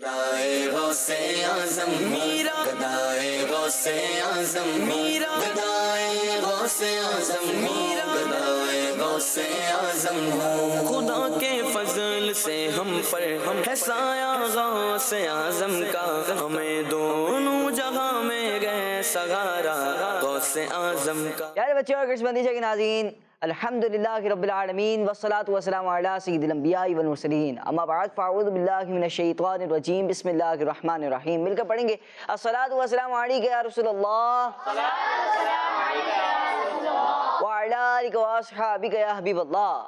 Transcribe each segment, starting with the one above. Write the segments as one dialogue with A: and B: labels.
A: گدائے غوث اعظم میرا، گدائے غوث اعظم میرا، گدائے غوث اعظم میرا، گدائے غوث اعظم ہوں۔ خدا کے فضل سے ہم پر ہم ہے سایہ غوث اعظم کا، ہمیں دونوں جہاں میں گئے سہارا غوث اعظم کا۔
B: پیارے بچے اور کرسمتی کے ناظرین، الحمدللہ رب العالمین والصلاة والسلام علی سید الانبیاء والمرسلین، اما بعد فاعوذ باللہ من الشیطان الرجیم، بسم اللہ الرحمن الرحیم۔ مل کر پڑھیں گے الصلاة والسلام علیک یا رسول اللہ، وعلی آلک واصحابک یا حبیب اللہ،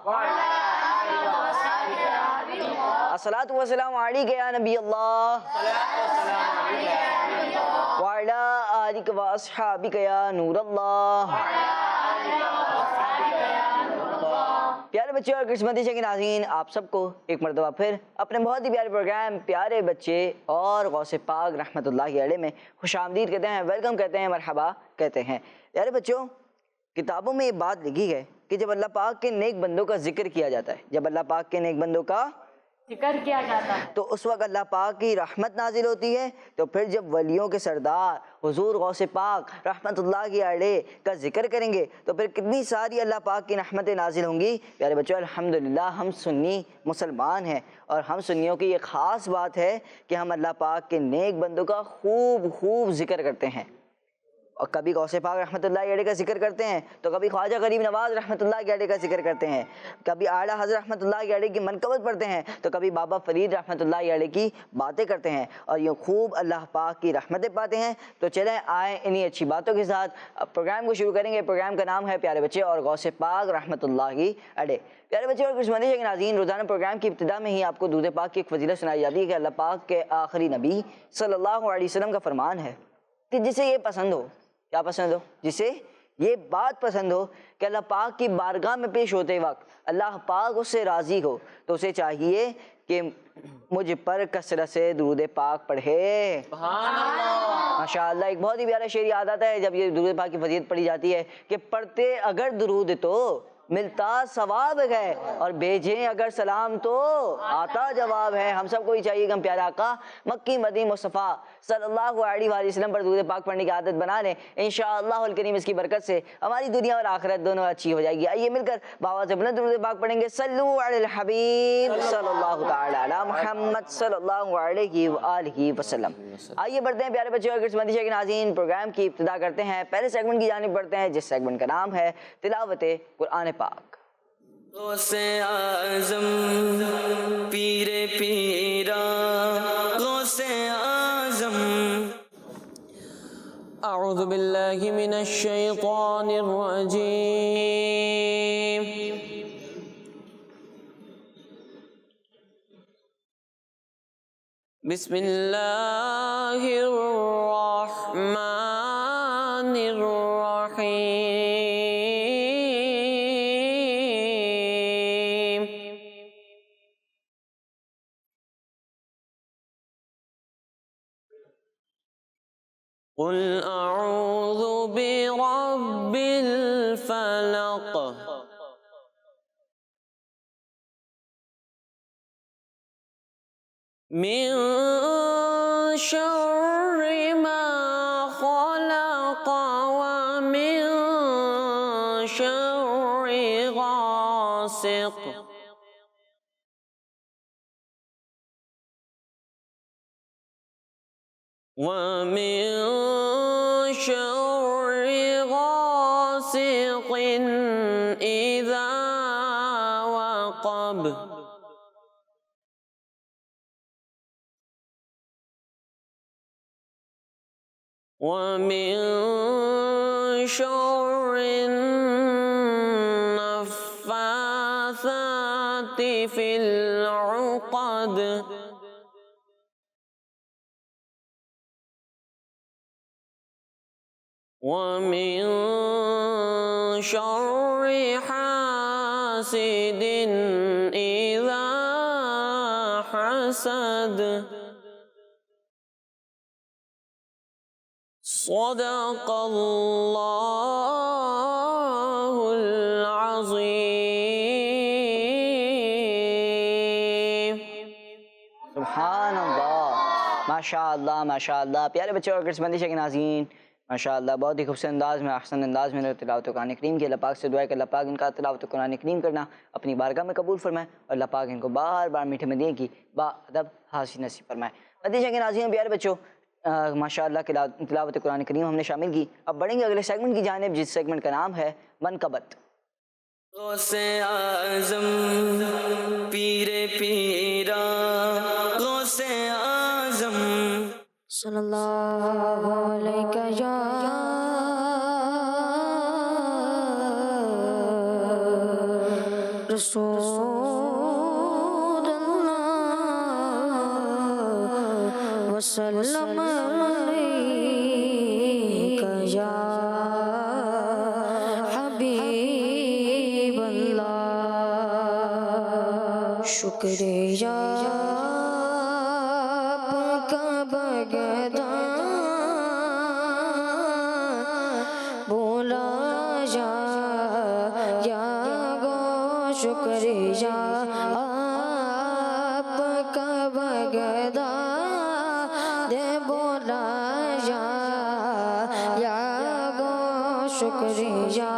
B: الصلاة والسلام علیک یا نبی اللہ، وعلی آلک واصحابک یا نور اللہ۔ پیارے بچے اور کرسمتی کے ناظرین، آپ سب کو ایک مرتبہ پھر اپنے بہت ہی پیارے پروگرام پیارے بچے اور غوث پاک رحمۃ اللہ علیہ میں خوش آمدید کہتے ہیں، ویلکم کہتے ہیں، مرحبا کہتے ہیں۔ پیارے بچوں، کتابوں میں یہ بات لکھی ہے کہ جب اللہ پاک کے نیک بندوں کا ذکر کیا جاتا ہے، جب اللہ پاک کے نیک بندوں کا
C: ذکر کیا جاتا ہے
B: تو اس وقت اللہ پاک کی رحمت نازل ہوتی ہے۔ تو پھر جب ولیوں کے سردار حضور غوث پاک رحمت اللہ علیہ کا ذکر کریں گے تو پھر کتنی ساری اللہ پاک کی رحمتیں نازل ہوں گی۔ پیارے بچوں، الحمدللہ ہم سنی مسلمان ہیں، اور ہم سنیوں کی یہ خاص بات ہے کہ ہم اللہ پاک کے نیک بندوں کا خوب ذکر کرتے ہیں، اور کبھی غوث پاک رحمۃ اللہ علیہ کا ذکر کرتے ہیں تو کبھی خواجہ غریب نواز رحمۃ اللہ علیہ کا ذکر کرتے ہیں، کبھی اعلیٰ حضرت رحمۃ اللہ علیہ کی منقبت پڑھتے ہیں تو کبھی بابا فرید رحمۃ اللہ علیہ کی باتیں کرتے ہیں، اور یہ خوب اللہ پاک کی رحمتیں پاتے ہیں۔ تو چلیں آئیں انہی اچھی باتوں کے ساتھ پروگرام کو شروع کریں گے۔ پروگرام کا نام ہے پیارے بچے اور غوث پاک رحمۃ اللہ علیہ۔ پیارے بچے اور کرسمتی کے ناظرین، روزانہ پروگرام کی ابتدا میں ہی آپ کو درود پاک کی ایک فضیلت سنائی جاتی ہے کہ اللہ پاک کے آخری نبی صلی اللہ علیہ وسلم کا فرمان ہے کہ جسے یہ پسند ہو، کیا پسند ہو؟ جسے یہ بات پسند ہو کہ اللہ پاک کی بارگاہ میں پیش ہوتے وقت اللہ پاک اس سے راضی ہو، تو اسے چاہیے کہ مجھ پر کثرت سے درود پاک پڑھے۔ ماشاءاللہ، ایک بہت ہی پیارا شعر یاد آتا ہے جب یہ درود پاک کی فضیلت پڑھی جاتی ہے کہ پڑھتے اگر درود تو ملتا ثواب ہے، اور بھیجیں اگر سلام تو آتا جواب ہے۔ ہم سب کو ہی چاہیے کہ ہم پیارے آقا مکی مدنی مصطفیٰ صلی اللہ علیہ وآلہ وسلم پر درود پاک پڑھنے کی عادت بنا لیں۔ انشاءاللہ الکریم اس کی برکت سے ہماری دنیا اور آخرت دونوں اچھی ہو جائے گی۔ آئیے مل کر بابا سے بلند درود پاک پڑھیں گے۔ صلو علی الحبیب صلی اللہ تعالی علی محمد صلی اللہ علیہ وآلہ وسلم۔ آئیے بڑھتے ہیں پیارے بچے اور کرسمتی کے ناظرین، پروگرام کی ابتدا کرتے ہیں، پہلے سیگمنٹ کی جانب بڑھتے ہیں جس سیگمنٹ کا نام ہے تلاوت قرآن پاک۔
A: غوث اعظم پیر پیرا غوث اعظم،
D: اعوذ باللہ من الشیطان الرجیم، بسم اللہ الرحمن الرحیم، قل اعوذ برب الفلق، من شر ما خلق، ومن شر غاسق ومن شر غاسق إذا وقب، ومن شر النفاثات في العقد، ومن شر حاسد إذا حسد۔ صدق اللہ العظیم۔
B: سبحان اللہ، ماشاءاللہ ماشاءاللہ. پیارے بچوں اور کرسمندی کے ناظرین، ماشاءاللہ بہت ہی خوبصورت انداز میں، احسن انداز میں تلاوت قرآن کریم کی. اللہ پاک سے دعا ہے کہ اللہ پاک ان کا تلاوت قرآن کریم کرنا اپنی بارگاہ میں قبول فرمائے، اور اللہ پاک ان کو بار بار میٹھے مدینے کی با ادب حاصل نصیب فرمائے. مدینہ کے ناظرین پیارے بچوں، ماشاءاللہ تلاوت قرآن کریم ہم نے شامل کی. اب بڑھیں گے اگلے سیگمنٹ کی جانب، جس سیگمنٹ کا نام ہے منقبت.
A: غوث اعظم پیر پیرا غوث اعظم
C: صلی اللہ علیہ یا رسول اللہ وسلم علیک یا حبیب اللہ. شکریہ آپ کا بغداد بولا یا گو. شکریہ آپ کا بغداد بولا یا گو. شکریہ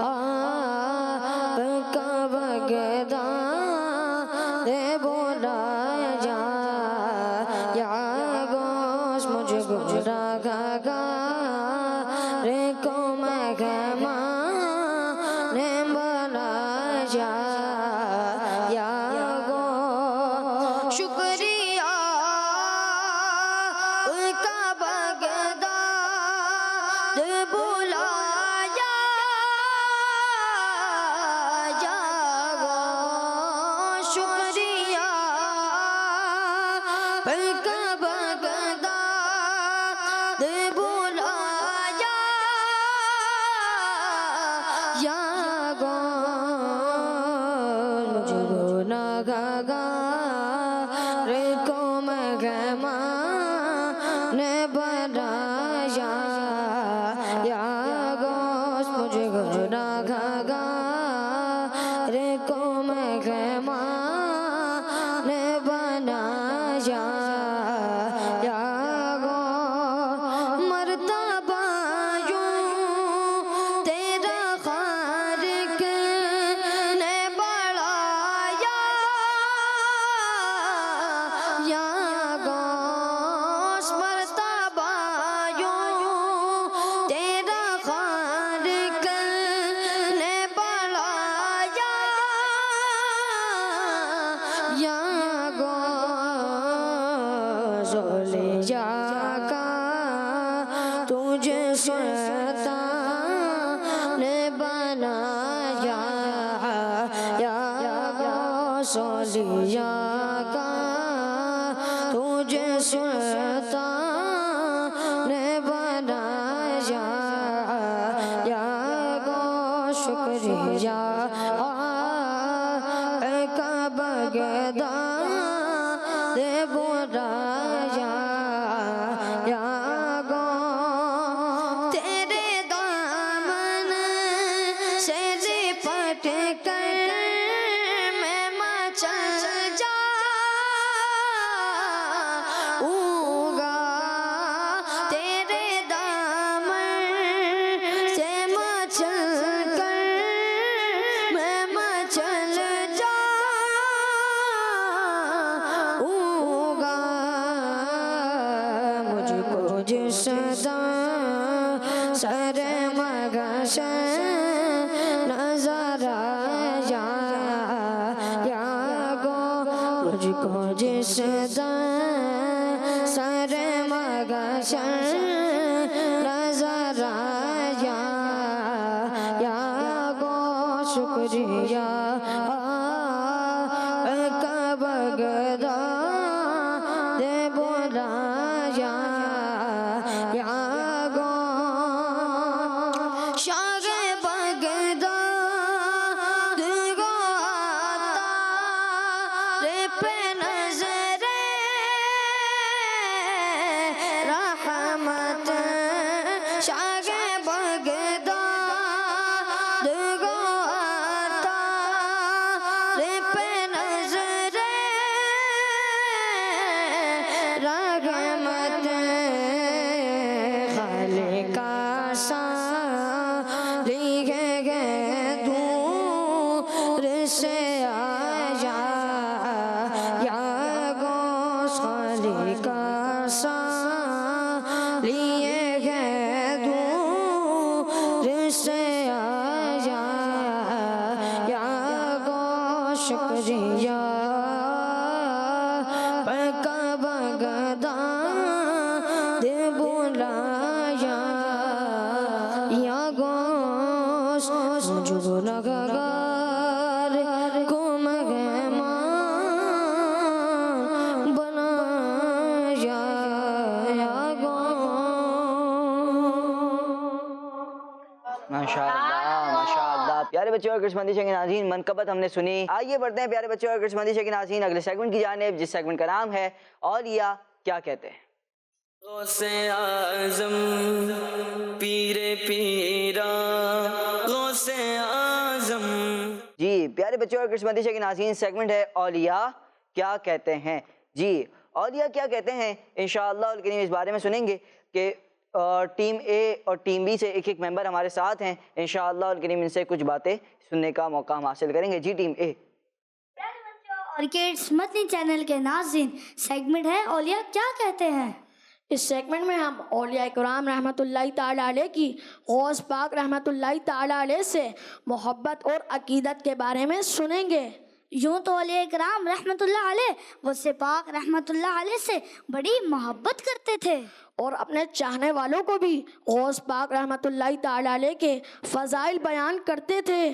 C: آپ کا بغداد بولا یا گو. مجھے گناہگار کو مہمان بنایا یا گو. شکریہ کا بغداد بلایا یا گو. شکریہ کا بغداد بلایا یا گو. مجھے گناہگار کو مہمان بنایا یا گو. مجھے گناہگار کو مہمان بنایا یا گو. مرتبہ یوں تیرا خالق نے بڑھایا یا گو. مرتبہ یوں تیرا خالق نے بڑھایا یا گو. زولیہ کا تجھے سلطان نے بنایا یا گو. زولیہ کا تجھے سلطان نے بنایا یا گو. شکریہ کا بغداد بلایا یا گو. تیرے دامن سے لپٹ کر میں مچل جاؤں گا. تیرے دامن سے مچل کر میں مچل جاؤں گا. مجھ کو جس دم سر مگش نظر آیا یا گو. مجھ کو جس دم سر مگش نظر آیا یا گو. شکریہ کا بغداد بلایا یا گو. شاہ بغداد کو آتا پہ نظر رحمت. شاہ بغداد کو آتا پہ نظر رحمت. حاضری کا سا لیے گئے دور سے آیا یا گو شکریہ پکا بغداد بلایا یا گوش مجھو نگار کو مہمان بنایا یا گوش.
B: ماشاءاللہ پیارے بچوں اور کرسمتی کے ناظرین، منقبت ہم نے سنی. آئیے بڑھتے ہیں پیارے بچوں اور کرسمتی کے ناظرین اگلے سیگمنٹ کی جانب، جس سیگمنٹ کا نام ہے اولیاء کیا کہتے ہیں.
A: غوث اعظم پیر پیرا غوث اعظم.
B: جی پیارے بچوں اور کرسمتی کے ناظرین، سیگمنٹ ہے اولیاء کیا کہتے ہیں. جی اولیاء کیا کہتے ہیں، انشاءاللہ الکریم اس بارے میں سنیں گے کہ ٹیم اے اور ٹیم بی سے ایک ایک ممبر ہمارے ساتھ ہیں. انشاءاللہ الکریم ان سے کچھ باتیں سننے کا موقع ہم حاصل کریں گے. جی ٹیم اے.
E: اور کڈس مدنی چینل کے ناظرین، سیگمنٹ ہے اولیاء کیا کہتے ہیں.
F: اس سیگمنٹ میں ہم اولیاء کرام رحمۃ اللہ تعالیٰ علیہ کی غوث پاک رحمۃ اللہ تعالیٰ علیہ سے محبت اور عقیدت کے بارے میں سنیں گے.
E: یوں تو اولیاء کرام رحمۃ اللہ علیہ غوث پاک رحمۃ اللہ علیہ سے بڑی محبت کرتے تھے
F: اور اپنے چاہنے والوں کو بھی غوث پاک رحمۃ اللہ تعالیٰ علیہ کے فضائل بیان کرتے تھے.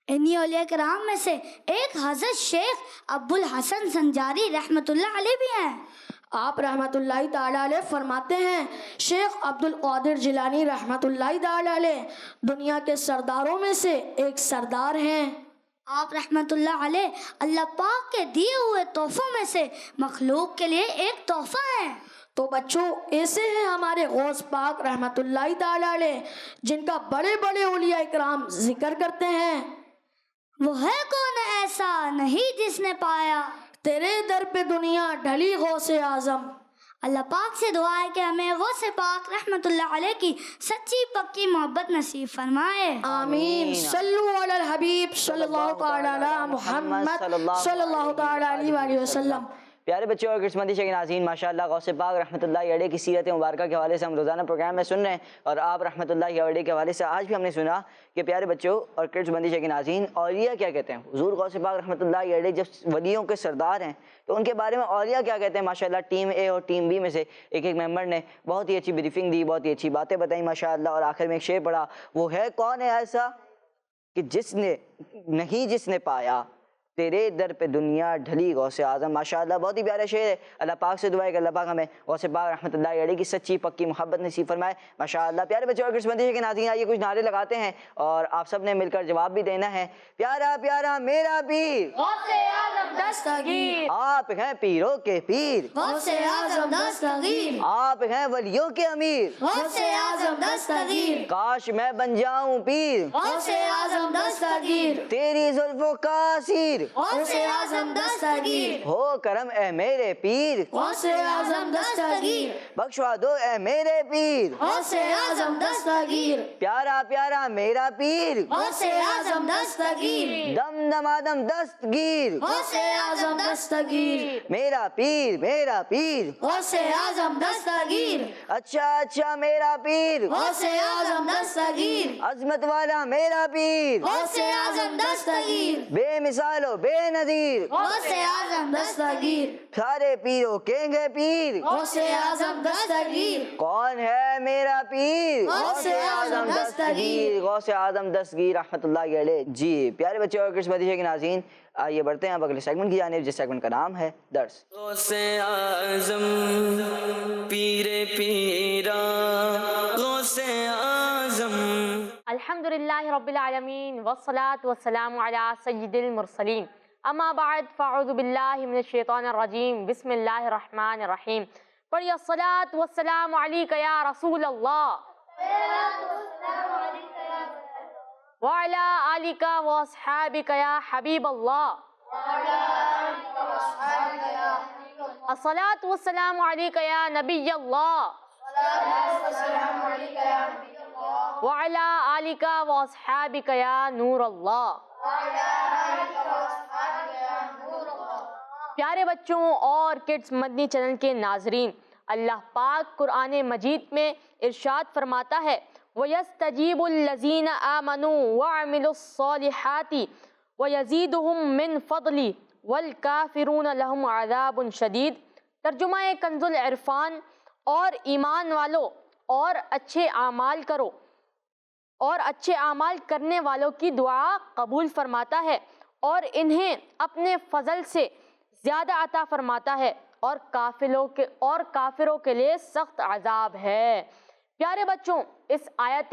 E: انہی اولیاء کرام میں سے ایک حضرت شیخ ابو الحسن سنجاری رحمۃ اللہ علیہ بھی ہیں.
F: آپ رحمۃ اللہ تعالیٰ علیہ فرماتے ہیں شیخ عبد القادر جیلانی رحمۃ اللہ تعالیٰ علیہ دنیا کے سرداروں میں سے ایک سردار ہیں.
E: آپ رحمۃ اللہ علیہ اللہ پاک کے دیے ہوئے تحفوں میں سے مخلوق کے لیے ایک تحفہ ہے.
F: تو بچوں ایسے ہیں ہمارے غوث پاک رحمۃ اللہ تعالیٰ علیہ جن کا بڑے بڑے اولیاء کرام ذکر کرتے ہیں.
E: وہ ہے کون ایسا نہیں جس نے پایا
F: تیرے در پہ دنیا ڈھلی غوث اعظم.
E: اللہ پاک سے دعا ہے کہ ہمیں غوث پاک رحمۃ اللہ علیہ کی سچی پکی محبت نصیب فرمائے.
F: آمین. صلو علی الحبیب صلی اللہ تعالی علی محمد صلی اللہ تعالی علیہ وآلہ وسلم.
B: پیارے بچوں اور کرسمتی کے ناظرین، ماشاءاللہ غوث پاک رحمۃ اللہ علیہ کی سیرت مبارکہ کے حوالے سے ہم روزانہ پروگرام میں سن رہے ہیں، اور آپ رحمۃ اللہ علیہ کے حوالے سے آج بھی ہم نے سنا کہ پیارے بچوں اور کرسمتی کے ناظرین اولیاء کیا کہتے ہیں. حضور غوث پاک رحمۃ اللہ علیہ جب ولیوں کے سردار ہیں تو ان کے بارے میں اولیاء کیا کہتے ہیں. ماشاءاللہ ٹیم اے اور ٹیم بی میں سے ایک ایک ممبر نے بہت ہی اچھی بریفنگ دی، بہت ہی اچھی باتیں بتائیں ماشاءاللہ. اور آخر میں ایک شعر پڑھا، وہ ہے کون ہے ایسا کہ جس نے پایا تیرے در پہ دنیا ڈھلی غوث اعظم. ماشاءاللہ بہت ہی پیارا شعر ہے. اللہ پاک سے دعا ہے کہ اللہ پاک ہمیں غوث پاک رحمۃ اللہ علیہ کی سچی پکی محبت نصیب فرمائے. ماشاءاللہ پیارے بچوں اور کرسمتی کے ناظرین، آئیے کچھ نعرے لگاتے ہیں اور آپ سب نے مل کر جواب بھی دینا ہے. پیارا پیارا میرا پیر
E: غوث اعظم دستگیر،
B: آپ ہیں پیروں کے پیر،
E: غوث اعظم دستگیر،
B: آپ ہیں ولیوں کے امیر،
E: غوث اعظم دستگیر،
B: کاش میں بن جاؤں پیر،
E: غوث اعظم دستگیر،
B: تیری زلفوں کا اسیر،
E: غوث اعظم دستگیر،
B: ہو کرم اے میرے پیر،
E: غوث اعظم دستگیر،
B: بخشوا دو اے میرے پیر،
E: غوث اعظم دستگیر،
B: پیارا پیارا میرا پیر،
E: غوث اعظم دستگیر،
B: دم دمادم دستگیر،
E: غوث اعظم دستگیر،
B: میرا پیر میرا پیر،
E: غوث اعظم دستگیر،
B: اچھا اچھا میرا پیر،
E: غوث اعظم دستگیر،
B: عظمت والا میرا پیر،
E: غوث اعظم دستگیر،
B: بے مثال و بے نظیر،
E: غوث اعظم دستگیر،
B: سارے پیروں کے گے پیر،
E: غوث اعظم دستگیر،
B: کون ہے میرا پیر،
E: غوث اعظم دستگیر،
B: غوث اعظم دستگیر رحمۃ اللہ علیہ. جی پیارے بچوں اور کرسمتی کے ناظرین، آئیے بڑھتے ہیں اب اگلے سیگمنٹ کی جانب، جس سیگمنٹ کا نام ہے درس.
A: غوث اعظم پیر پیرا غوث اعظم.
G: الحمدللہ رب العالمین والصلاة والسلام علی سید المرسلین. اما بعد فاعوذ باللہ من الشیطان الرجیم. بسم اللہ الرحمن الرحیم. پڑھیے الصلاة والسلام علیک یا رسول اللہ وعلی آلک واصحابک یا حبیب اللہ. الصلاة والسلام علیک یا نبی اللہ وعلی آلک واصحابک یا نور اللہ. پیارے بچوں اور کڈز مدنی چینل کے ناظرین، اللہ پاک قرآن مجید میں ارشاد فرماتا ہے وَيَسْتَجِيبُ الَّذِينَ آمَنُوا وَعَمِلُوا الصَّالِحَاتِ وَيَزِيدُهُم مِّن فَضْلِهِ وَالْكَافِرُونَ لَهُمْ عَذَابٌ شَدِيد۔ ترجمہ کنز العرفان، اور ایمان والو اور اچھے اعمال کرو، اور اچھے اعمال کرنے والوں کی دعا قبول فرماتا ہے اور انہیں اپنے فضل سے زیادہ عطا فرماتا ہے، اور کافروں کے لیے سخت عذاب ہے۔ پیارے بچوں، اس آیت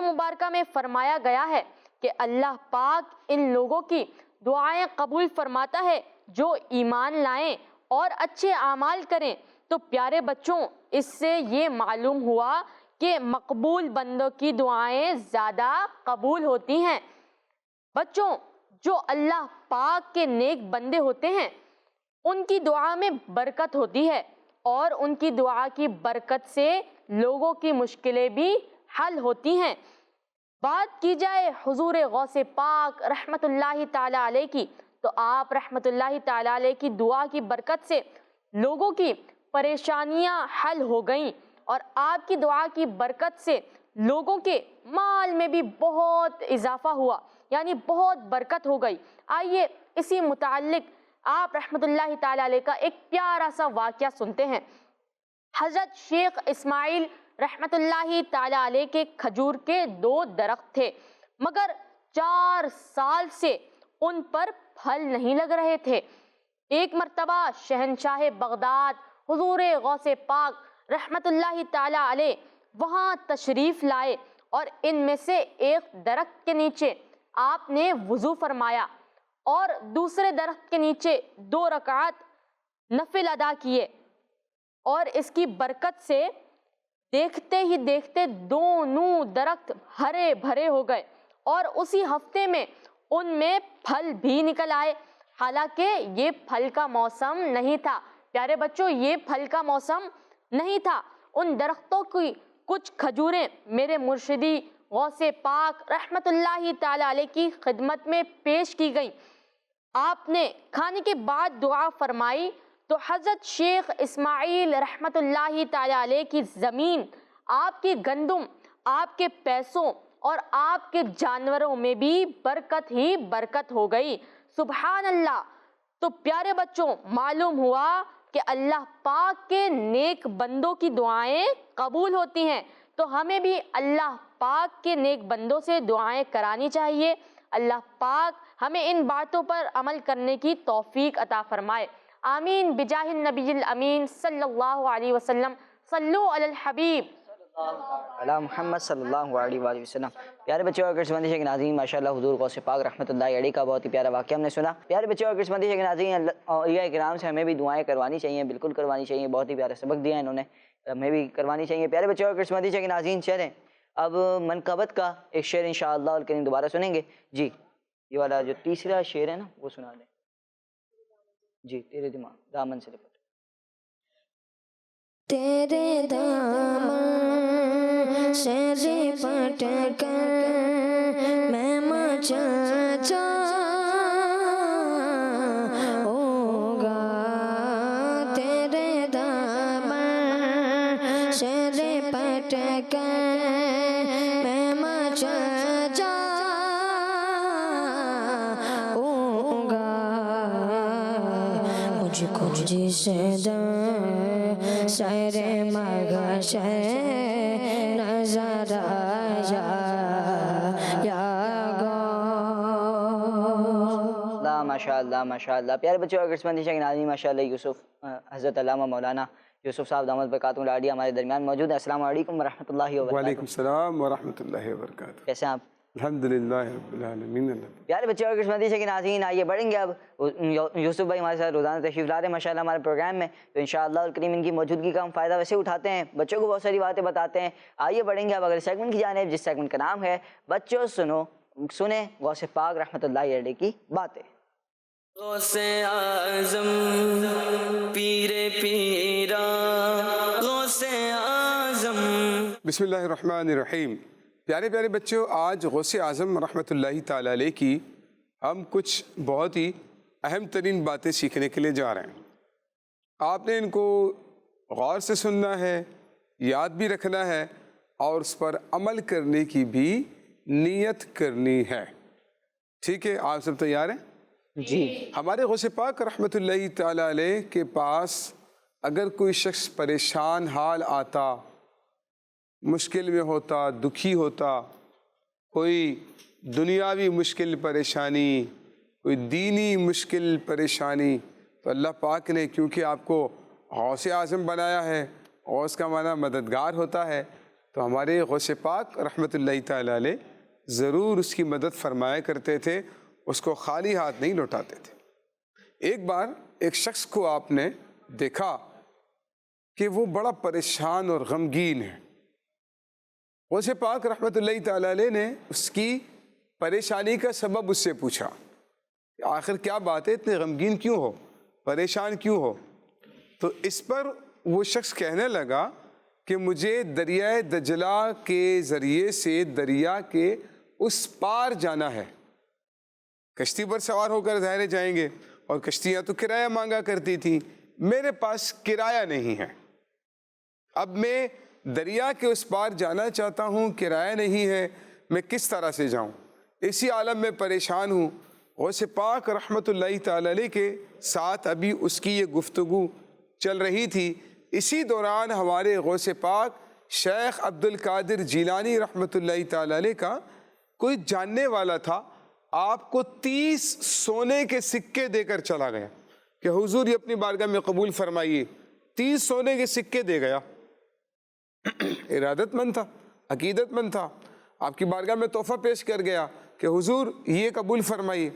G: مبارکہ میں فرمایا گیا ہے کہ اللہ پاک ان لوگوں کی دعائیں قبول فرماتا ہے جو ایمان لائیں اور اچھے اعمال کریں۔ تو پیارے بچوں، اس سے یہ معلوم ہوا کہ مقبول بندوں کی دعائیں زیادہ قبول ہوتی ہیں۔ بچوں، جو اللہ پاک کے نیک بندے ہوتے ہیں ان کی دعا میں برکت ہوتی ہے، اور ان کی دعا کی برکت سے لوگوں کی مشکلیں بھی حل ہوتی ہیں۔ بات کی جائے حضور غوث پاک رحمت اللہ تعالی علیہ کی، تو آپ رحمت اللہ تعالی علیہ کی دعا کی برکت سے لوگوں کی پریشانیاں حل ہو گئیں، اور آپ کی دعا کی برکت سے لوگوں کے مال میں بھی بہت اضافہ ہوا، یعنی بہت برکت ہو گئی۔ آئیے اسی متعلق آپ رحمت اللہ تعالی علیہ کا ایک پیارا سا واقعہ سنتے ہیں۔ حضرت شیخ اسماعیل رحمت اللہ تعالی علیہ کے کھجور کے 2 درخت تھے، مگر 4 سال سے ان پر پھل نہیں لگ رہے تھے۔ ایک مرتبہ شہنشاہ بغداد حضور غوث پاک رحمت اللہ تعالی علیہ وہاں تشریف لائے، اور ان میں سے ایک درخت کے نیچے آپ نے وضو فرمایا اور دوسرے درخت کے نیچے 2 رکعت نفل ادا کیے، اور اس کی برکت سے دیکھتے ہی دیکھتے دونوں درخت ہرے بھرے ہو گئے، اور اسی ہفتے میں ان میں پھل بھی نکل آئے۔ حالانکہ یہ پھل کا موسم نہیں تھا، پیارے بچوں، یہ پھل کا موسم نہیں تھا۔ ان درختوں کی کچھ کھجوریں میرے مرشدی غوث پاک رحمت اللہ تعالی علیہ کی خدمت میں پیش کی گئیں۔ آپ نے کھانے کے بعد دعا فرمائی تو حضرت شیخ اسماعیل رحمت اللہ تعالی علیہ کی زمین، آپ کی گندم، آپ کے پیسوں اور آپ کے جانوروں میں بھی برکت ہی برکت ہو گئی۔ سبحان اللہ۔ تو پیارے بچوں، معلوم ہوا کہ اللہ پاک کے نیک بندوں کی دعائیں قبول ہوتی ہیں، تو ہمیں بھی اللہ پاک کے نیک بندوں سے دعائیں کرانی چاہیے۔ اللہ پاک ہمیں ان باتوں پر عمل کرنے کی توفیق عطا فرمائے، آمین بجاہ النبی الامین صلی اللہ علیہ وسلم۔ صلو علی الحبیب
B: علی محمد صلی اللہ علیہ وآلہ وسلم۔ پیارے بچوں اور کرسمتی کے ناظرین، ماشاءاللہ حضور غوث پاک رحمت اللہ علیہ کا بہت ہی پیارا واقعہ ہم نے سنا۔ پیارے بچوں اور کرسمتی کے ناظرین، اولیاء کرام سے ہمیں بھی دعائیں کروانی چاہیے، بالکل کروانی چاہیے۔ بہت ہی پیارا سبق دیا انہوں نے، ہمیں بھی کروانی چاہیے۔ پیارے بچوں اور کرسمتی کے ناظرین، چلیں اب منقبت کا ایک شعر انشاءاللہ الکریم دوبارہ سنیں گے۔ جی یہ والا جو تیسرا شعر ہے نا وہ سنا دیں جی۔ تیرے دامن سے لپٹ،
C: تیرے دامن سے لپٹ کر میں مچا جاؤں گا، تیرے دامن سے لپٹ کر میں مچا جاؤں گا، مجھ کو جس سیر مغشر نظر آیا گا۔
B: ماشاءاللہ ماشاءاللہ۔ پیارے بچوں اور کرسمتی کے ناظرین، ماشاءاللہ یوسف حضرت علامہ مولانا یوسف صاحب دامت برکاتہ العالیہ ہمارے درمیان موجود ہیں۔ السلام علیکم ورحمۃ اللہ وبرکاتہ۔
H: وعلیکم السلام ورحمۃ اللہ وبرکاتہ۔
B: کیسے ہیں آپ؟
H: الحمدللہ رب العالمین۔
B: پیارے بچے اور کرسمتی کے ناظرین، آئیے بڑھیں گے اب۔ یوسف بھائی ہمارے ساتھ روزانہ تشریف لا رہے ہیں ماشاءاللہ ہمارے پروگرام میں، تو انشاءاللہ الکریم ان کی موجودگی کا ہم فائدہ ویسے اٹھاتے ہیں، بچوں کو بہت ساری باتیں بتاتے ہیں۔ آئیے بڑھیں گے اب اگلے سیگمنٹ کی جانب، جس سیگمنٹ کا نام ہے بچوں سنیں غوث پاک رحمت اللہ علیہ کی باتیں۔
A: غوث اعظم پیر پیرا غوث اعظم۔
H: بسم اللہ الرحمن الرحیم۔ پیارے پیارے بچوں، آج غوث اعظم رحمۃ اللہ تعالی علیہ کی ہم کچھ بہت ہی اہم ترین باتیں سیکھنے کے لیے جا رہے ہیں۔ آپ نے ان کو غور سے سننا ہے، یاد بھی رکھنا ہے اور اس پر عمل کرنے کی بھی نیت کرنی ہے۔ ٹھیک ہے، آپ سب تیار ہیں؟
B: جی۔
H: ہمارے غوث پاک رحمۃ اللہ تعالیٰ علیہ کے پاس اگر کوئی شخص پریشان حال آتا، مشکل میں ہوتا، دکھی ہوتا، کوئی دنیاوی مشکل پریشانی، کوئی دینی مشکل پریشانی، تو اللہ پاک نے کیونکہ آپ کو غوث اعظم بنایا ہے، غوث کا معنی مددگار ہوتا ہے، تو ہمارے غوث پاک رحمۃ اللہ تعالیٰ علیہ ضرور اس کی مدد فرمایا کرتے تھے، اس کو خالی ہاتھ نہیں لوٹاتے تھے۔ ایک بار ایک شخص کو آپ نے دیکھا کہ وہ بڑا پریشان اور غمگین ہے۔ غوث پاک رحمۃ اللہ تعالیٰ علیہ نے اس کی پریشانی کا سبب اس سے پوچھا کہ آخر کیا بات ہے، اتنے غمگین کیوں ہو، پریشان کیوں ہو؟ تو اس پر وہ شخص کہنے لگا کہ مجھے دریائے دجلہ کے ذریعے سے دریا کے اس پار جانا ہے۔ کشتی پر سوار ہو کر ظاہر جائیں گے، اور کشتیاں تو کرایہ مانگا کرتی تھیں، میرے پاس کرایہ نہیں ہے، اب میں دریا کے اس پار جانا چاہتا ہوں، کرایہ نہیں ہے، میں کس طرح سے جاؤں؟ اسی عالم میں پریشان ہوں۔ غوث پاک رحمۃ اللہ تعالی علیہ کے ساتھ ابھی اس کی یہ گفتگو چل رہی تھی، اسی دوران ہمارے غوث پاک شیخ عبد القادر جیلانی رحمۃ اللہ تعالی علیہ کا کوئی جاننے والا تھا، آپ کو 30 سونے کے سکے دے کر چلا گیا کہ حضور یہ اپنی بارگاہ میں قبول فرمائیے۔ 30 سونے کے سکے دے گیا، ارادت مند تھا، عقیدت مند تھا، آپ کی بارگاہ میں تحفہ پیش کر گیا کہ حضور یہ قبول فرمائیے۔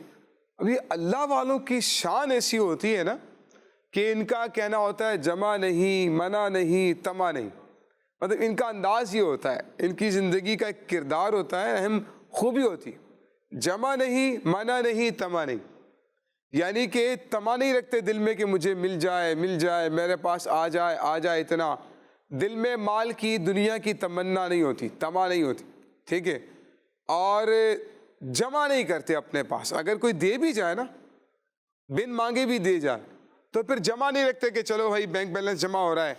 H: اب یہ اللہ والوں کی شان ایسی ہوتی ہے نا کہ ان کا کہنا ہوتا ہے جمع نہیں، منع نہیں، طمع نہیں، مطلب ان کا انداز یہ ہوتا ہے، ان کی زندگی کا ایک کردار ہوتا ہے، اہم خوبی ہوتی ہے، جمع نہیں، منع نہیں، طمع نہیں، یعنی کہ طمع نہیں رکھتے دل میں کہ مجھے مل جائے میرے پاس آ جائے اتنا، دل میں مال کی دنیا کی تمنا نہیں ہوتی، طمع نہیں ہوتی، ٹھیک ہے، اور جمع نہیں کرتے اپنے پاس، اگر کوئی دے بھی جائے نا، بن مانگے بھی دے جائے تو پھر جمع نہیں رکھتے کہ چلو بھائی بینک بیلنس جمع ہو رہا ہے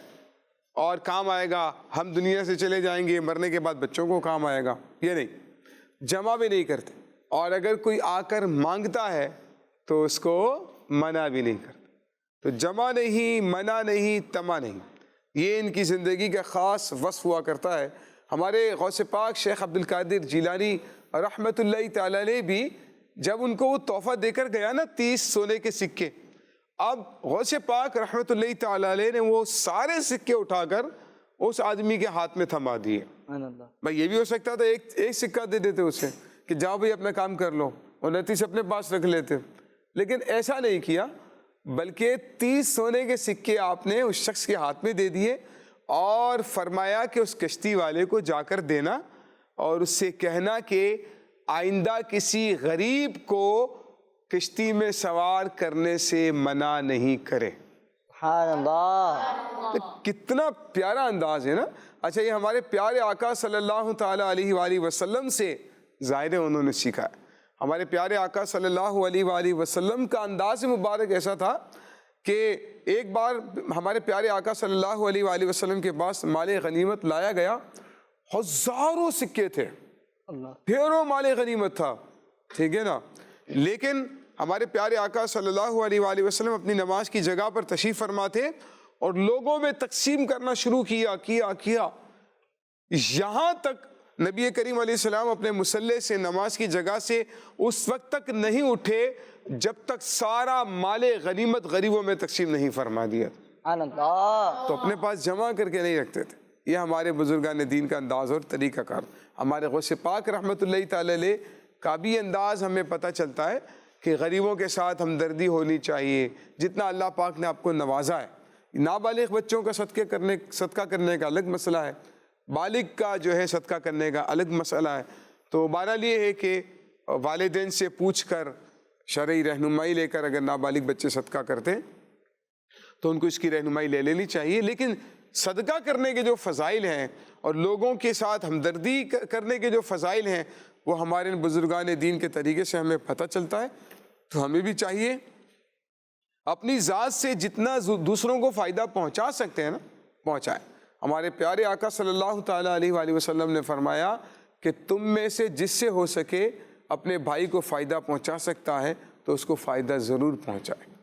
H: اور کام آئے گا، ہم دنیا سے چلے جائیں گے، مرنے کے بعد بچوں کو کام آئے گا، یہ نہیں، جمع بھی نہیں کرتے، اور اگر کوئی آ کر مانگتا ہے تو اس کو منع بھی نہیں کرتا، تو جمع نہیں، منع نہیں، طمع نہیں، یہ ان کی زندگی کا خاص وصف ہوا کرتا ہے۔ ہمارے غوث پاک شیخ عبد القادر جیلانی رحمۃ اللہ تعالی علیہ بھی جب ان کو وہ تحفہ دے کر گیا نا 30 سونے کے سکے، اب غوث پاک رحمۃ اللہ تعالی علیہ نے وہ سارے سکے اٹھا کر اس آدمی کے ہاتھ میں تھما دیے۔ بھائی یہ بھی ہو سکتا تھا ایک سکہ دے دیتے اسے کہ جاؤ بھائی اپنا کام کر لو، اور 29 اپنے پاس رکھ لیتے، لیکن ایسا نہیں کیا، بلکہ 30 سونے کے سکے آپ نے اس شخص کے ہاتھ میں دے دیے اور فرمایا کہ اس کشتی والے کو جا کر دینا اور اس سے کہنا کہ آئندہ کسی غریب کو کشتی میں سوار کرنے سے منع نہیں کرے۔
B: سبحان اللہ،
H: کتنا پیارا انداز ہے نا۔ اچھا، یہ ہمارے پیارے آقا صلی اللہ تعالی علیہ وآلہ وسلم سے ظاہر ہے انہوں نے سیکھا ہے۔ ہمارے پیارے آقا صلی اللہ علیہ وآلہ وسلم کا انداز مبارک ایسا تھا کہ ایک بار ہمارے پیارے آقا صلی اللہ علیہ وآلہ وسلم کے پاس مال غنیمت لایا گیا، ہزاروں سکے تھے، ڈھیروں مال غنیمت تھا، ٹھیک ہے نا، لیکن ہمارے پیارے آقا صلی اللہ علیہ وآلہ وسلم اپنی نماز کی جگہ پر تشریف فرما تھے اور لوگوں میں تقسیم کرنا شروع کیا، یہاں تک نبی کریم علیہ السلام اپنے مصلی سے نماز کی جگہ سے اس وقت تک نہیں اٹھے جب تک سارا مال غنیمت غریبوں میں تقسیم نہیں فرما دیا۔
B: سبحان اللہ،
H: تو اپنے پاس جمع کر کے نہیں رکھتے تھے۔ یہ ہمارے بزرگان دین کا انداز اور طریقہ کار۔ ہمارے غوث پاک رحمۃ اللہ تعالی علیہ کا بھی انداز ہمیں پتہ چلتا ہے کہ غریبوں کے ساتھ ہمدردی ہونی چاہیے، جتنا اللہ پاک نے آپ کو نوازا ہے۔ نابالغ بچوں کا صدقہ کرنے کا الگ مسئلہ ہے، بالغ کا جو ہے صدقہ کرنے کا الگ مسئلہ ہے۔ تو بہرحال یہ ہے کہ والدین سے پوچھ کر شرعی رہنمائی لے کر اگر نابالغ بچے صدقہ کرتے ہیں تو ان کو اس کی رہنمائی لے لینی چاہیے، لیکن صدقہ کرنے کے جو فضائل ہیں اور لوگوں کے ساتھ ہمدردی کرنے کے جو فضائل ہیں وہ ہمارے بزرگان دین کے طریقے سے ہمیں پتہ چلتا ہے۔ تو ہمیں بھی چاہیے اپنی ذات سے جتنا دوسروں کو فائدہ پہنچا سکتے ہیں نا پہنچائیں. ہمارے پیارے آقا صلی اللہ تعالیٰ علیہ وآلہ وسلم نے فرمایا کہ تم میں سے جس سے ہو سکے اپنے بھائی کو فائدہ پہنچا سکتا ہے تو اس کو فائدہ ضرور پہنچائے.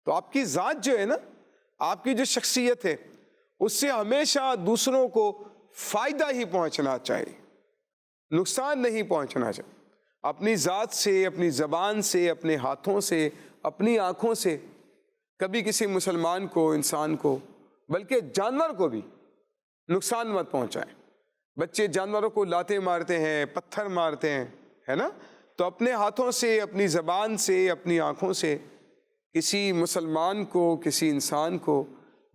H: تو آپ کی ذات جو ہے نا، آپ کی جو شخصیت ہے، اس سے ہمیشہ دوسروں کو فائدہ ہی پہنچنا چاہیے، نقصان نہیں پہنچنا چاہیے. اپنی ذات سے، اپنی زبان سے، اپنے ہاتھوں سے، اپنی آنکھوں سے کبھی کسی مسلمان کو، انسان کو، بلکہ جانور کو بھی نقصان مت پہنچائیں. بچے جانوروں کو لاتے مارتے ہیں، پتھر مارتے ہیں، ہے نا؟ تو اپنے ہاتھوں سے، اپنی زبان سے، اپنی آنکھوں سے کسی مسلمان کو، کسی انسان کو،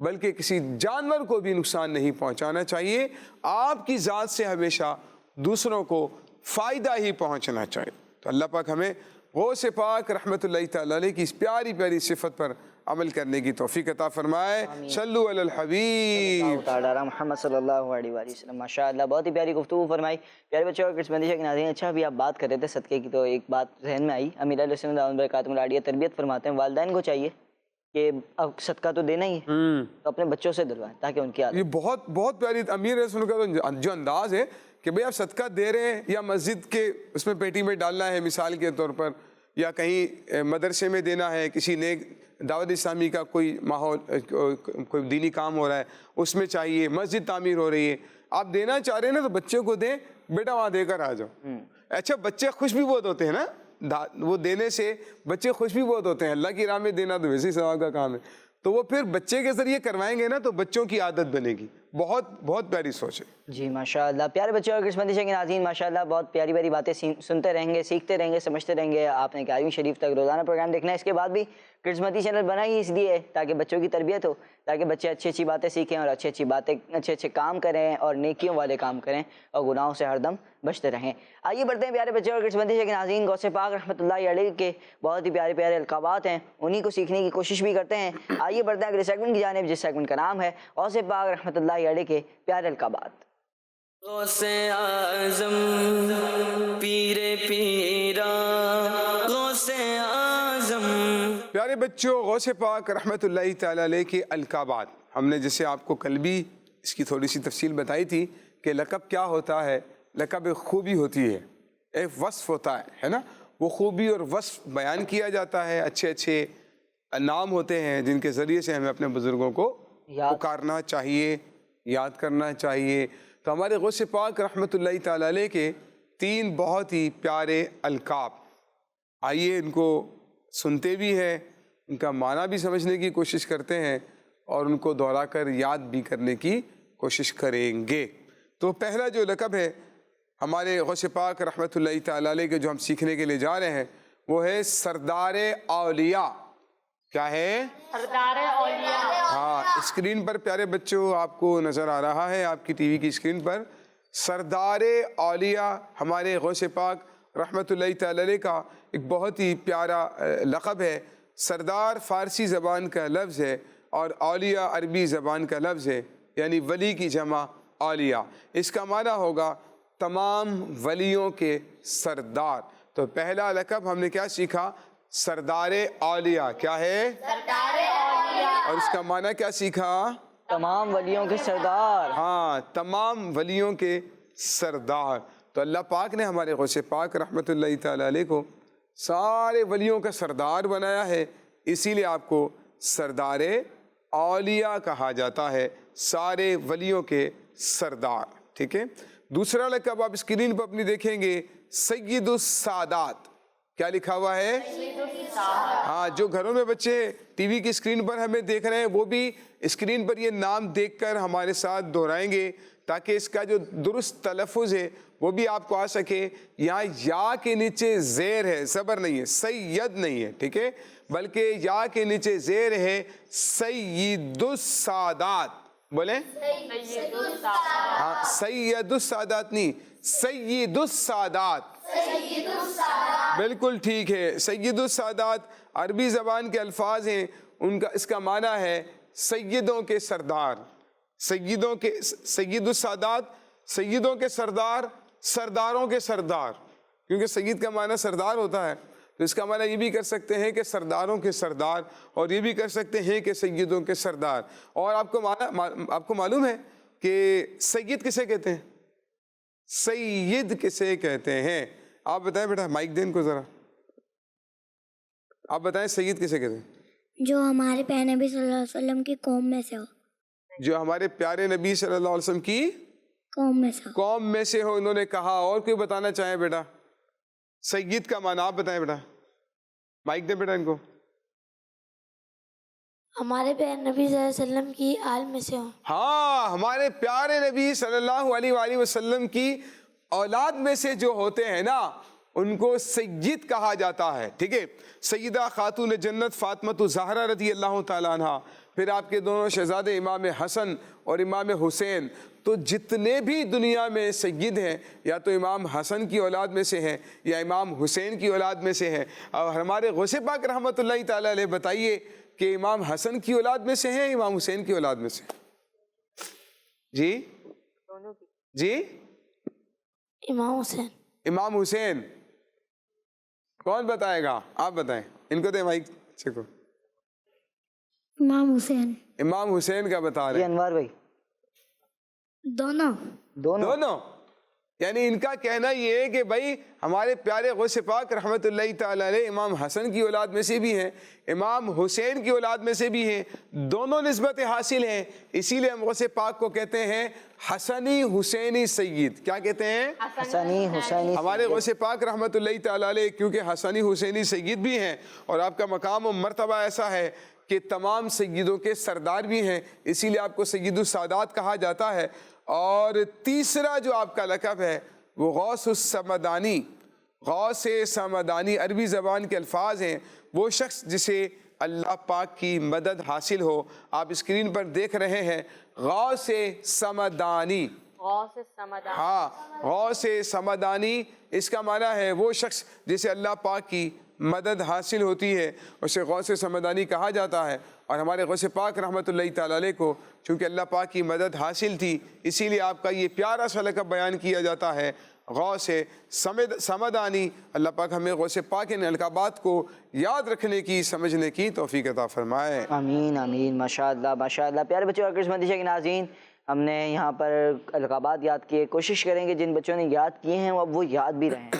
H: بلکہ کسی جانور کو بھی نقصان نہیں پہنچانا چاہیے. آپ کی ذات سے ہمیشہ دوسروں کو فائدہ ہی پہنچنا چاہیے. تو اللہ پاک ہمیں غوث پاک رحمۃ اللہ تعالیٰ علیہ کی اس پیاری پیاری صفت پر عمل کرنے کی توفیق عطا فرمائے. صلو علی الحبیب.
B: تعالیٰ محمد صلی اللہ علیہ وآلہ وسلم. ماشاء اللہ بہت ہی پیاری گفتگو فرمائی. پیارے بچوں اور کرسمندیشہ کے ناظرین، اچھا ابھی آپ بات کر رہے تھے صدقے کی، تو ایک بات ذہن میں آئی. امیر علیہ السلام دامت برکاتہ العالیہ تربیت فرماتے ہیں والدین کو چاہیے کہ اب صدقہ تو دینا ہی ہے تو اپنے بچوں سے دلوائیں تاکہ ان کی عادت.
H: یہ بہت بہت پیاری امیر رسول کا جو انداز ہے کہ بھئی آپ صدقہ دے رہے ہیں یا مسجد کے اس میں پیٹی میں ڈالنا ہے مثال کے طور پر، یا کہیں مدرسے میں دینا ہے، کسی نیک دعوت اسلامی کا کوئی ماحول، کوئی دینی کام ہو رہا ہے اس میں چاہیے، مسجد تعمیر ہو رہی ہے، آپ دینا چاہ رہے ہیں نا تو بچے کو دیں، بیٹا وہاں دے کر آ جاؤ. اچھا بچے خوش بھی بہت ہوتے ہیں نا، وہ دینے سے بچے خوش بھی بہت ہوتے ہیں. اللہ کی راہ میں دینا تو ویسے ہی ثواب کا کام ہے، تو وہ پھر بچے کے ذریعے کروائیں گے نا تو بچوں کی عادت بنے گی. بہت بہت پیاری سوچ ہے.
B: جی ماشاء اللہ. پیارے بچوں اور کرسمندیشہ کے ناظرین، ماشاء اللہ بہت پیاری پیاری باتیں سنتے رہیں گے، سیکھتے رہیں گے، سمجھتے رہیں گے. آپ نے 11ویں شریف تک روزانہ پروگرام دیکھنا ہے. اس کے بعد بھی کرسمتی چینل بنا ہی اس لیے تاکہ بچوں کی تربیت ہو، تاکہ بچے اچھی اچھی باتیں سیکھیں اور اچھی باتیں، اچھے کام کریں اور نیکیوں والے کام کریں اور گناہوں سے ہر دم بچتے رہیں. آئیے بڑھتے ہیں پیارے بچے اور کرسمندیشہ کے ناظرین. غوث پاک رحمۃ اللہ علیہ کے بہت ہی پیارے پیارے القابات ہیں، انہی کو سیکھنے کی کوشش بھی کرتے ہیں. آئیے بڑھتے ہیں اگلے سیگمنٹ کی جانب، جس سیگمنٹ کا نام ہے غوث پاک رحمۃ اللہ علیہ کے پیارے القابات.
A: غوث اعظم پیر پیرا غوث اعظم.
H: پیارے بچوں، غوث پاک رحمۃ اللہ تعالیٰ علیہ کے القابات، ہم نے جیسے آپ کو کل بھی اس کی تھوڑی سی تفصیل بتائی تھی کہ لقب کیا ہوتا ہے. لقب ایک خوبی ہوتی ہے، ایک وصف ہوتا ہے نا. وہ خوبی اور وصف بیان کیا جاتا ہے، اچھے اچھے نام ہوتے ہیں جن کے ذریعے سے ہمیں اپنے بزرگوں کو پکارنا چاہیے، یاد کرنا چاہیے. تو ہمارے غوث پاک رحمۃ اللہ تعالیٰ علیہ کے 3 بہت ہی پیارے القاب، آئیے ان کو سنتے بھی ہیں، ان کا معنی بھی سمجھنے کی کوشش کرتے ہیں اور ان کو دہرا کر یاد بھی کرنے کی کوشش کریں گے. تو پہلا جو لقب ہے ہمارے غوث پاک رحمۃ اللہ تعالیٰ علیہ کے جو ہم سیکھنے کے لیے جا رہے ہیں وہ ہے سردار اولیاء. کیا ہے؟
G: سردار اولیاء.
H: ہاں، اسکرین پر پیارے بچوں آپ کو نظر آ رہا ہے، آپ کی ٹی وی کی اسکرین پر سردار اولیاء ہمارے غوث پاک رحمۃ اللہ تعالیٰ علیہ کا ایک بہت ہی پیارا لقب ہے. سردار فارسی زبان کا لفظ ہے اور اولیاء عربی زبان کا لفظ ہے، یعنی ولی کی جمع اولیاء. اس کا معنی ہوگا تمام ولیوں کے سردار. تو پہلا لقب ہم نے کیا سیکھا؟ سردار اولیاء. کیا ہے؟
G: سردار اولیاء.
H: اور اس کا معنی کیا سیکھا؟
B: تمام ولیوں کے سردار.
H: ہاں، تمام ولیوں کے سردار. تو اللہ پاک نے ہمارے غوث پاک رحمۃ اللہ تعالیٰ علیہ کو سارے ولیوں کا سردار بنایا ہے، اسی لیے آپ کو سردار اولیاء کہا جاتا ہے، سارے ولیوں کے سردار. ٹھیک ہے. دوسرا لقب آپ اسکرین پر اپنی دیکھیں گے، سید السادات. کیا لکھا ہوا ہے؟ ہاں، جو گھروں میں بچے ٹی وی کی اسکرین پر ہمیں دیکھ رہے ہیں وہ بھی اسکرین پر یہ نام دیکھ کر ہمارے ساتھ دہرائیں گے تاکہ اس کا جو درست تلفظ ہے وہ بھی آپ کو آ سکے. یہاں یا کے نیچے زیر ہے، زبر نہیں ہے، سید نہیں ہے، ٹھیک ہے، بلکہ یا کے نیچے زیر ہے سید السادات. بولیں ہاں، سید السادات نہیں، سید السادات. بالکل ٹھیک ہے. سید السادات عربی زبان کے الفاظ ہیں، ان کا اس کا معنی ہے سیدوں کے سردار. سیدوں کے سید السادات، سیدوں کے سردار، سرداروں کے سردار، کیونکہ سید کا معنی سردار ہوتا ہے. تو اس کا معنی یہ بھی کر سکتے ہیں کہ سرداروں کے سردار، اور یہ بھی کر سکتے ہیں کہ سیدوں کے سردار۔ اور آپ کو معلوم ہے کہ سید کسے کہتے ہیں؟ سید کسے کہتے ہیں؟ آپ بتائیں بیٹا، مائک دیں ان کو ذرا، آپ بتائیں سید کسے کہتے ہیں؟
E: جو ہمارے پیارے نبی صلی اللہ علیہ وسلم کی قوم میں سے ہو،
H: جو ہمارے پیارے نبی صلی اللہ علیہ وسلم کی قوم میں سے ہو، انہوں نے کہا۔ اور کوئی بتانا چاہیں بیٹا سید کا معنی؟ آپ بتائیں بیٹا، مائک دیں بیٹا ان کو۔
F: ہمارے پیارے نبی صلی اللہ علیہ وسلم کی آل میں سے ہو۔
H: ہاں، ہمارے پیارے نبی صلی اللہ علیہ وآلہ وسلم کی اولاد میں سے جو ہوتے ہیں نا، ان کو سید کہا جاتا ہے، ٹھیک ہے۔ سیدہ خاتون جنت فاطمۃ الزہرا رضی اللہ تعالیٰ عنہ، پھر آپ کے دونوں شہزادے امام حسن اور امام حسین، تو جتنے بھی دنیا میں سید ہیں یا تو امام حسن کی اولاد میں سے ہیں یا امام حسین کی اولاد میں سے ہیں۔ اور ہمارے غوث پاک رحمۃ اللہ تعالیٰ علیہ بتائیے کہ امام حسن کی اولاد میں سے ہیں، امام حسین کی اولاد میں سے؟ جی
F: امام حسین۔
H: امام حسین کون بتائے گا؟ آپ بتائیں، ان کو دیں مائک کو۔
E: امام حسین۔
H: امام حسین کا بتا رہے ہیں۔
B: انوار بھائی،
H: دونوں یعنی ان کا کہنا یہ ہے کہ بھائی ہمارے پیارے غوث پاک رحمۃ اللہ تعالی علیہ امام حسن کی اولاد میں سے بھی ہیں، امام حسین کی اولاد میں سے بھی ہیں، دونوں نسبت حاصل ہیں، اسی لیے ہم غوث پاک کو کہتے ہیں حسنی حسینی سید۔ کیا کہتے ہیں؟
B: حسنی حسینی۔
H: ہمارے غوث پاک رحمۃ اللہ تعالی علیہ کیونکہ حسنی حسینی سید بھی ہیں، اور آپ کا مقام و مرتبہ ایسا ہے کہ تمام سیدوں کے سردار بھی ہیں، اسی لیے آپ کو سید السادات کہا جاتا ہے۔ اور تیسرا جو آپ کا لقب ہے وہ غوث السمدانی، غوث سمدانی عربی زبان کے الفاظ ہیں، وہ شخص جسے اللہ پاک کی مدد حاصل ہو۔ آپ اسکرین پر دیکھ رہے ہیں غوث سمدانی، ہاں غوث سمدانی، اس کا معنی ہے وہ شخص جسے اللہ پاک کی مدد حاصل ہوتی ہے، اسے غوث سمدانی کہا جاتا ہے۔ اور ہمارے غوث پاک رحمۃ اللہ تعالی علیہ کو چونکہ اللہ پاک کی مدد حاصل تھی، اسی لیے آپ کا یہ پیارا سا لقب بیان کیا جاتا ہے غوث سمدانی۔ اللہ پاک ہمیں غوث پاک ان القابات کو یاد رکھنے کی، سمجھنے کی توفیق عطا فرمائے۔
B: آمین آمین، ماشاءاللہ ماشاءاللہ۔ پیارے بچوں اور کرسمس کے ناظرین، ہم نے یہاں پر القابات یاد کیے، کوشش کریں گے جن بچوں نے یاد کیے ہیں اب وہ یاد بھی رہیں۔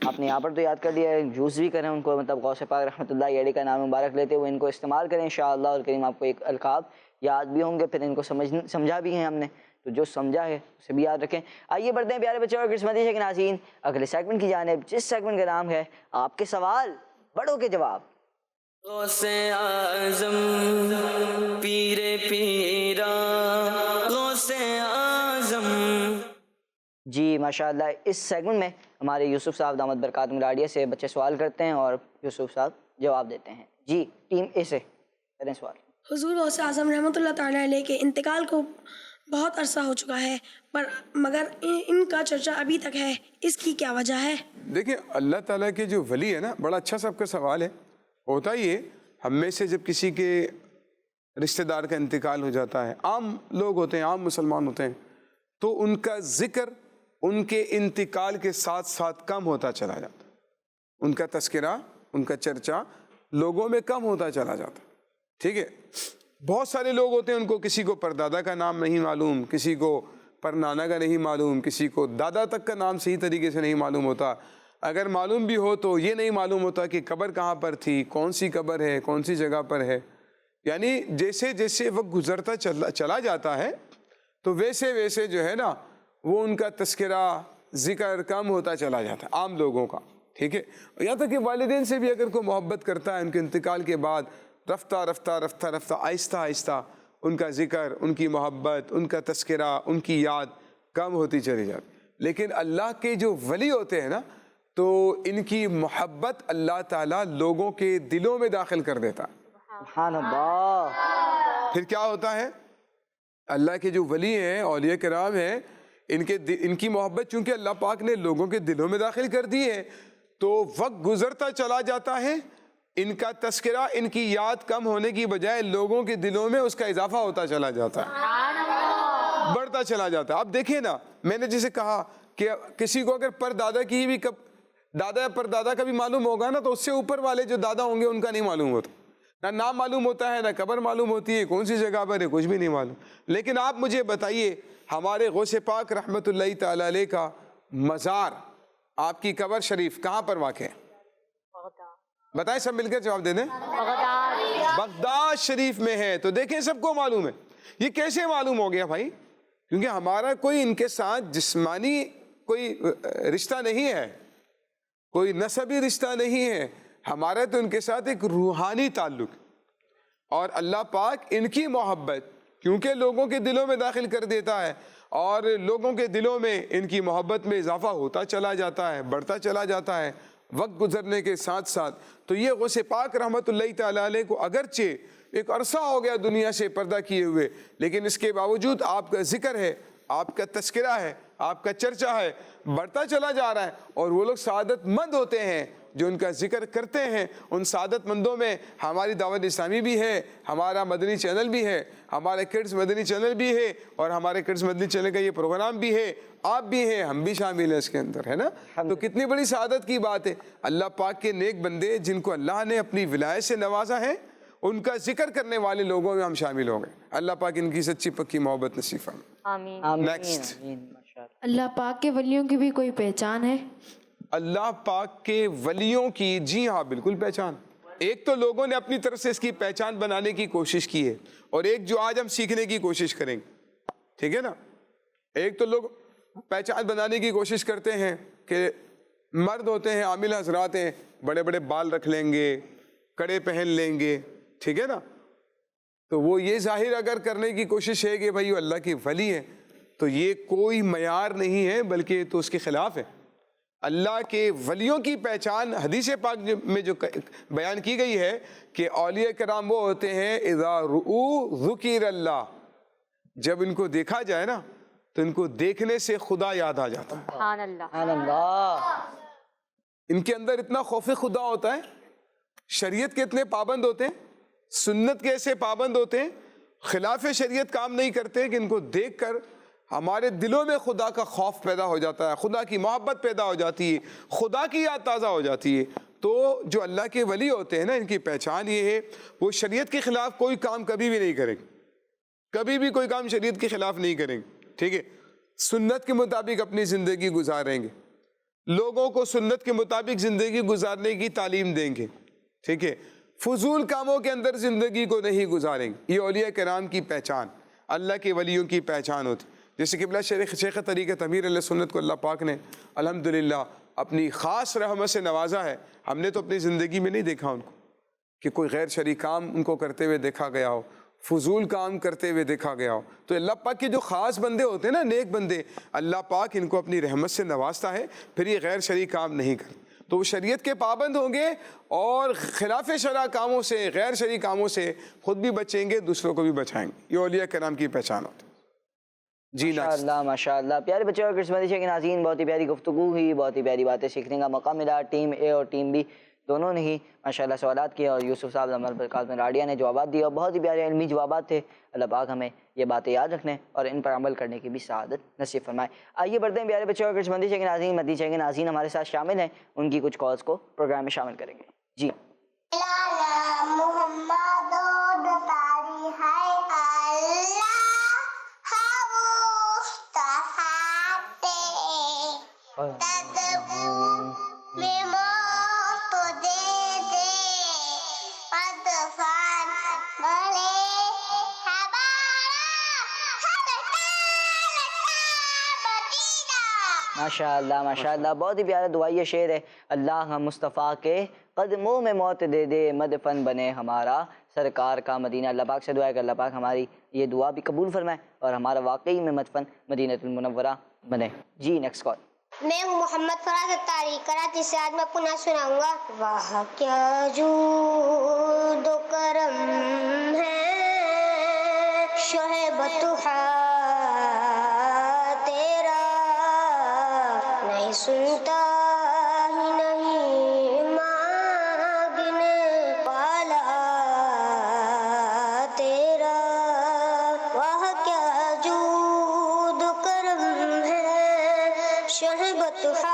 B: آپ نے یہاں پر تو یاد کر لیا ہے، یوز بھی کریں ان کو، مطلب غوث پاک رحمۃ اللہ علیہ کا نام مبارک لیتے ہوئے ان کو استعمال کریں انشاءاللہ، اور کریم آپ کو ایک القاب یاد بھی ہوں گے، پھر ان کو سمجھا بھی ہیں ہم نے، تو جو سمجھا ہے اسے بھی یاد رکھیں۔ آئیے بڑھتے ہیں پیارے بچوں اور کرسمس کے ناظرین اگلے سیگمنٹ کی جانب، جس سیگمنٹ کا نام ہے آپ کے سوال بڑوں کے جواب۔
A: غوث اعظم پیر پیرا غوث اعظم۔
B: جی ماشاءاللہ، اس سیگمنٹ میں ہمارے یوسف صاحب دامت برکات ملاڈیا سے بچے سوال کرتے ہیں اور یوسف صاحب جواب دیتے ہیں۔ جی ٹیم اے سے کریں سوال۔
I: حضور غوث اعظم رحمۃ اللہ تعالیٰ علیہ کے انتقال کو بہت عرصہ ہو چکا ہے، مگر ان کا چرچا ابھی تک ہے، اس کی کیا وجہ ہے؟
H: دیکھیں اللہ تعالیٰ کے جو ولی ہے نا، بڑا اچھا سب کا سوال ہے۔ ہوتا ہی ہے ہم میں سے جب کسی کے رشتہ دار کا انتقال ہو جاتا ہے، عام لوگ ہوتے ہیں، عام مسلمان ہوتے ہیں، تو ان کا ذکر ان کے انتقال کے ساتھ ساتھ کم ہوتا چلا جاتا ہے، ان کا تذکرہ، ان کا چرچا لوگوں میں کم ہوتا چلا جاتا ہے، ٹھیک ہے۔ بہت سارے لوگ ہوتے ہیں، ان کو کسی کو پردادا کا نام نہیں معلوم، کسی کو پرنانا کا نہیں معلوم، کسی کو دادا تک کا نام صحیح طریقے سے نہیں معلوم ہوتا، اگر معلوم بھی ہو تو یہ نہیں معلوم ہوتا کہ قبر کہاں پر تھی، کون سی قبر ہے، کون سی جگہ پر ہے۔ یعنی جیسے جیسے وقت گزرتا چلا جاتا ہے تو ویسے ویسے جو ہے نا وہ ان کا تذکرہ ذکر کم ہوتا چلا جاتا ہے عام لوگوں کا، ٹھیک ہے۔ یہاں تک کہ والدین سے بھی اگر کوئی محبت کرتا ہے ان کے انتقال کے بعد، رفتہ رفتہ رفتہ رفتہ آہستہ آہستہ ان کا ذکر، ان کی محبت، ان کا تذکرہ، ان کی یاد کم ہوتی چلی جاتی۔ لیکن اللہ کے جو ولی ہوتے ہیں نا، تو ان کی محبت اللہ تعالیٰ لوگوں کے دلوں میں داخل کر دیتا ہے۔
B: سبحان اللہ۔
H: پھر کیا ہوتا ہے؟ اللہ کے جو ولی ہیں، اولیاء کرام ہیں، ان کی محبت چونکہ اللہ پاک نے لوگوں کے دلوں میں داخل کر دی ہے، تو وقت گزرتا چلا جاتا ہے، ان کا تذکرہ، ان کی یاد کم ہونے کی بجائے لوگوں کے دلوں میں اس کا اضافہ ہوتا چلا جاتا ہے، بڑھتا چلا جاتا ہے۔ آپ دیکھیں نا، میں نے جسے کہا کہ کسی کو اگر پردادا کی بھی دادا پر دادا کا بھی معلوم ہوگا نا، تو اس سے اوپر والے جو دادا ہوں گے ان کا نہیں معلوم ہوتا، نہ نام معلوم ہوتا ہے، نہ قبر معلوم ہوتی ہے، کون سی جگہ پر ہے کچھ بھی نہیں معلوم۔ لیکن آپ مجھے بتائیے ہمارے غوث پاک رحمۃ اللہ تعالی علیہ کا مزار، آپ کی قبر شریف کہاں پر واقع ہے؟ بتائیں، سب مل کر جواب دے دیں۔ بغداد شریف میں ہے۔ تو دیکھیں سب کو معلوم ہے۔ یہ کیسے معلوم ہو گیا بھائی؟ کیونکہ ہمارا کوئی ان کے ساتھ جسمانی کوئی رشتہ نہیں ہے، کوئی نسبی رشتہ نہیں ہے، ہمارا تو ان کے ساتھ ایک روحانی تعلق، اور اللہ پاک ان کی محبت کیونکہ لوگوں کے دلوں میں داخل کر دیتا ہے، اور لوگوں کے دلوں میں ان کی محبت میں اضافہ ہوتا چلا جاتا ہے، بڑھتا چلا جاتا ہے وقت گزرنے کے ساتھ ساتھ۔ تو یہ غوث پاک رحمۃ اللہ تعالی علیہ کو اگرچہ ایک عرصہ ہو گیا دنیا سے پردہ کیے ہوئے، لیکن اس کے باوجود آپ کا ذکر ہے، آپ کا تذکرہ ہے، آپ کا چرچہ ہے، بڑھتا چلا جا رہا ہے، اور وہ لوگ سعادت مند ہوتے ہیں جو ان کا ذکر کرتے ہیں۔ ان سعادت مندوں میں ہماری دعوت اسلامی بھی ہے، ہمارا مدنی چینل بھی ہے، ہمارا کڈز مدنی چینل بھی ہے، اور ہمارے کڈز مدنی چینل کا یہ پروگرام بھی ہے، آپ بھی ہیں، ہم بھی شامل ہیں اس کے اندر، ہے نا؟ تو کتنی بڑی سعادت کی بات ہے۔ اللہ پاک کے نیک بندے جن کو اللہ نے اپنی ولایت سے نوازا ہے، ان کا ذکر کرنے والے لوگوں میں ہم شامل ہو گئے۔ اللہ پاک ان کی سچی پکی محبت نصیب فرمائے۔
G: آمین۔
H: نیکسٹ۔
F: اللہ پاک کے ولیوں کی بھی کوئی پہچان ہے؟
H: اللہ پاک کے ولیوں کی جی ہاں بالکل پہچان۔ ایک تو لوگوں نے اپنی طرف سے اس کی پہچان بنانے کی کوشش کی ہے، اور ایک جو آج ہم سیکھنے کی کوشش کریں گے، ٹھیک ہے نا؟ ایک تو لوگ پہچان بنانے کی کوشش کرتے ہیں کہ مرد ہوتے ہیں، عامل حضرات ہیں، بڑے بڑے بال رکھ لیں گے، کڑے پہن لیں گے، ٹھیک ہے نا؟ تو وہ یہ ظاہر اگر کرنے کی کوشش ہے کہ بھائی وہ اللہ کی ولی ہے، تو یہ کوئی معیار نہیں ہے، بلکہ تو اس کے خلاف ہے۔ اللہ کے ولیوں کی پہچان حدیث پاک میں جو بیان کی گئی ہے کہ اولیاء کرام وہ ہوتے ہیں اذا رؤوا ذکر اللہ، جب ان کو دیکھا جائے نا تو ان کو دیکھنے سے خدا یاد آ جاتا ہے۔
G: سبحان اللہ۔
B: سبحان اللہ۔
H: ان کے اندر اتنا خوف خدا ہوتا ہے، شریعت کے اتنے پابند ہوتے ہیں، سنت کے ایسے پابند ہوتے ہیں، خلاف شریعت کام نہیں کرتے کہ ان کو دیکھ کر ہمارے دلوں میں خدا کا خوف پیدا ہو جاتا ہے، خدا کی محبت پیدا ہو جاتی ہے، خدا کی یاد تازہ ہو جاتی ہے۔ تو جو اللہ کے ولی ہوتے ہیں نا، ان کی پہچان یہ ہے وہ شریعت کے خلاف کوئی کام کبھی بھی نہیں کریں گے، کبھی بھی کوئی کام شریعت کے خلاف نہیں کریں گے، ٹھیک ہے؟ سنت کے مطابق اپنی زندگی گزاریں گے، لوگوں کو سنت کے مطابق زندگی گزارنے کی تعلیم دیں گے، ٹھیک ہے؟ فضول کاموں کے اندر زندگی کو نہیں گزاریں گے۔ یہ اولیاء کرام کی پہچان، اللہ کے ولیوں کی پہچان ہوتی۔ جیسے قبلہ شیخ طریقت امیر علیہ سنت کو اللہ پاک نے الحمدللہ اپنی خاص رحمت سے نوازا ہے۔ ہم نے تو اپنی زندگی میں نہیں دیکھا ان کو کہ کوئی غیر شرعی کام ان کو کرتے ہوئے دیکھا گیا ہو، فضول کام کرتے ہوئے دیکھا گیا ہو۔ تو اللہ پاک کے جو خاص بندے ہوتے ہیں نا، نیک بندے، اللہ پاک ان کو اپنی رحمت سے نوازتا ہے، پھر یہ غیر شرعی کام نہیں کرتے، تو وہ شریعت کے پابند ہوں گے اور خلاف شرع کاموں سے، غیر شرعی کاموں سے خود بھی بچیں گے، دوسروں کو بھی بچائیں گے۔ یہ اولیاء کرام کی پہچان ہوتی ہے۔ جی
B: ماشاءاللہ ماشاءاللہ۔ پیارے بچوں اور کرسمتی کے ناظرین، بہت ہی پیاری گفتگو ہوئی، بہت ہی پیاری باتیں سیکھنے کا موقع ملا۔ ٹیم اے اور ٹیم بی دونوں نے ہی ماشاءاللہ سوالات کیے، اور یوسف صاحب ہمارے قاسم راڈیا نے جوابات دیے، اور بہت ہی پیارے علمی جوابات تھے۔ اللہ پاک ہمیں یہ باتیں یاد رکھنے اور ان پر عمل کرنے کی بھی سعادت نصیب فرمائے۔ آئیے بڑھتے ہیں پیارے بچوں اور کرسمتی کے ناظرین، مدنی چینل کے ناظرین ہمارے ساتھ شامل ہیں، ان کی کچھ کالز کو پروگرام میں شامل کریں گے۔ جی ماشاءاللہ ماشاءاللہ، بہت ہی پیارا دعائیہ شعر ہے۔ اللہ مصطفیٰ کے قدموں میں موت دے دے، مدفن بنے ہمارا سرکار کا مدینہ۔ اللہ پاک سے دعا ہے کہ اللہ پاک ہماری یہ دعا بھی قبول فرمائے اور ہمارا واقعی میں مدفن مدینہ المنورہ بنے۔ جی نیکسٹ کال۔
J: میں ہوں محمد فراز تاریخ کراچی سے۔ آج میں پناہ سناؤں گا۔ واہ کیا جود و کرم ہے شہ بطحا تیرا، نہیں سنتا ہی نہیں مانگنے والا تیرا۔ واہ کیا جود و کرم ہے شہ بطحا